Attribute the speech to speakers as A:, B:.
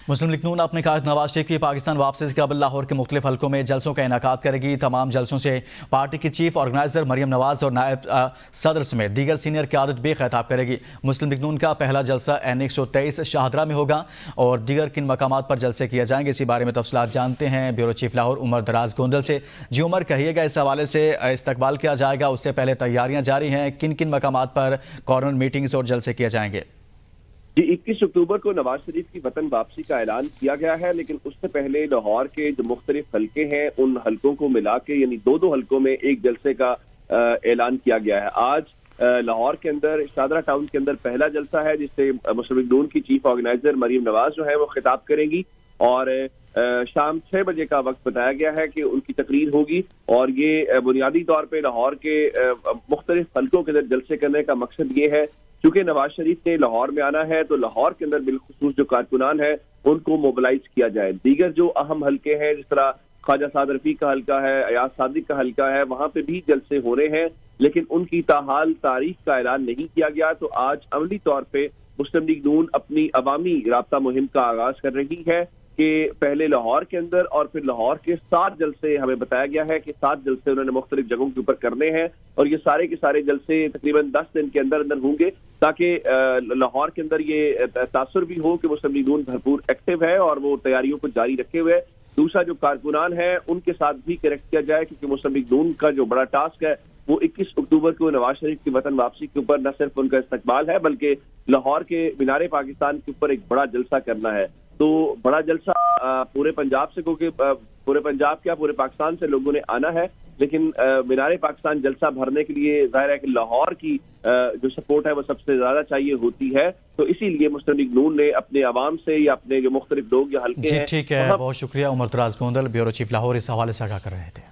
A: مسلم league نون اپنے قائد نواز شریف کی پاکستان واپسی سے قبل لاہور کے مختلف حلقوں میں جلسوں کا انعقاد کرے گی۔ تمام جلسوں سے پارٹی کی چیف آرگنائزر مریم نواز اور نائب صدر سمیت دیگر سینئر قیادت بھی خطاب کرے گی۔ مسلم لیگ نون کا پہلا جلسہ این 123 شاہدرہ میں ہوگا اور دیگر کن مقامات پر جلسے کیے جائیں گے، اسی بارے میں تفصیلات جانتے ہیں بیورو چیف لاہور عمر دراز گوندل سے۔ جی عمر، کہیے گا اس حوالے سے استقبال کیا جائے گا، اس سے پہلے تیاریاں جاری ہیں، کن کن مقامات پر کارنر میٹنگز اور جلسے کیے جائیں گے؟
B: جی 21 اکتوبر کو نواز شریف کی وطن واپسی کا اعلان کیا گیا ہے، لیکن اس سے پہلے لاہور کے جو مختلف حلقے ہیں ان حلقوں کو ملا کے یعنی دو حلقوں میں ایک جلسے کا اعلان کیا گیا ہے۔ آج لاہور کے اندر شاہدرہ ٹاؤن کے اندر پہلا جلسہ ہے جس سے مسلم لیگ نون کی چیف آرگنائزر مریم نواز جو ہے وہ خطاب کریں گی اور شام 6 بجے کا وقت بتایا گیا ہے کہ ان کی تقریر ہوگی، اور یہ بنیادی طور پہ لاہور کے مختلف حلقوں کے اندر جلسے کرنے کا مقصد یہ ہے چونکہ نواز شریف نے لاہور میں آنا ہے تو لاہور کے اندر بالخصوص جو کارکنان ہیں ان کو موبلائز کیا جائے۔ دیگر جو اہم حلقے ہیں جس طرح خواجہ سعد رفیق کا حلقہ ہے، ایاز صادق کا حلقہ ہے، وہاں پہ بھی جلسے ہو رہے ہیں لیکن ان کی تاحال تاریخ کا اعلان نہیں کیا گیا۔ تو آج عملی طور پہ مسلم لیگ نون اپنی عوامی رابطہ مہم کا آغاز کر رہی ہے کہ پہلے لاہور کے اندر اور پھر لاہور کے 7 جلسے، ہمیں بتایا گیا ہے کہ 7 جلسے انہوں نے مختلف جگہوں کے اوپر کرنے ہیں اور یہ سارے کے سارے جلسے تقریباً 10 دن کے اندر ہوں گے تاکہ لاہور کے اندر یہ تاثر بھی ہو کہ مسلم لیگ نون بھرپور ایکٹیو ہے اور وہ تیاریوں کو جاری رکھے ہوئے۔ دوسرا جو کارکنان ہیں ان کے ساتھ بھی کریکٹ کیا جائے کیونکہ مسلم لیگ نون کا جو بڑا ٹاسک ہے وہ 21 اکتوبر کو نواز شریف کی وطن واپسی کے اوپر نہ صرف ان کا استقبال ہے بلکہ لاہور کے مینار پاکستان کے اوپر ایک بڑا جلسہ کرنا ہے۔ تو بڑا جلسہ پورے پنجاب سے، کیونکہ پورے پنجاب کیا پورے پاکستان سے لوگوں نے آنا ہے، لیکن مینار پاکستان جلسہ بھرنے کے لیے ظاہر ہے کہ لاہور کی جو سپورٹ ہے وہ سب سے زیادہ چاہیے ہوتی ہے، تو اسی لیے مسلم لیگ نون نے اپنے عوام سے یا اپنے جو مختلف لوگ یا حلقے ہیں۔
A: ٹھیک ہے، بہت شکریہ عمر دراز گوندل، بیورو چیف لاہور، اس حوالے سے آگاہ کر رہے تھے۔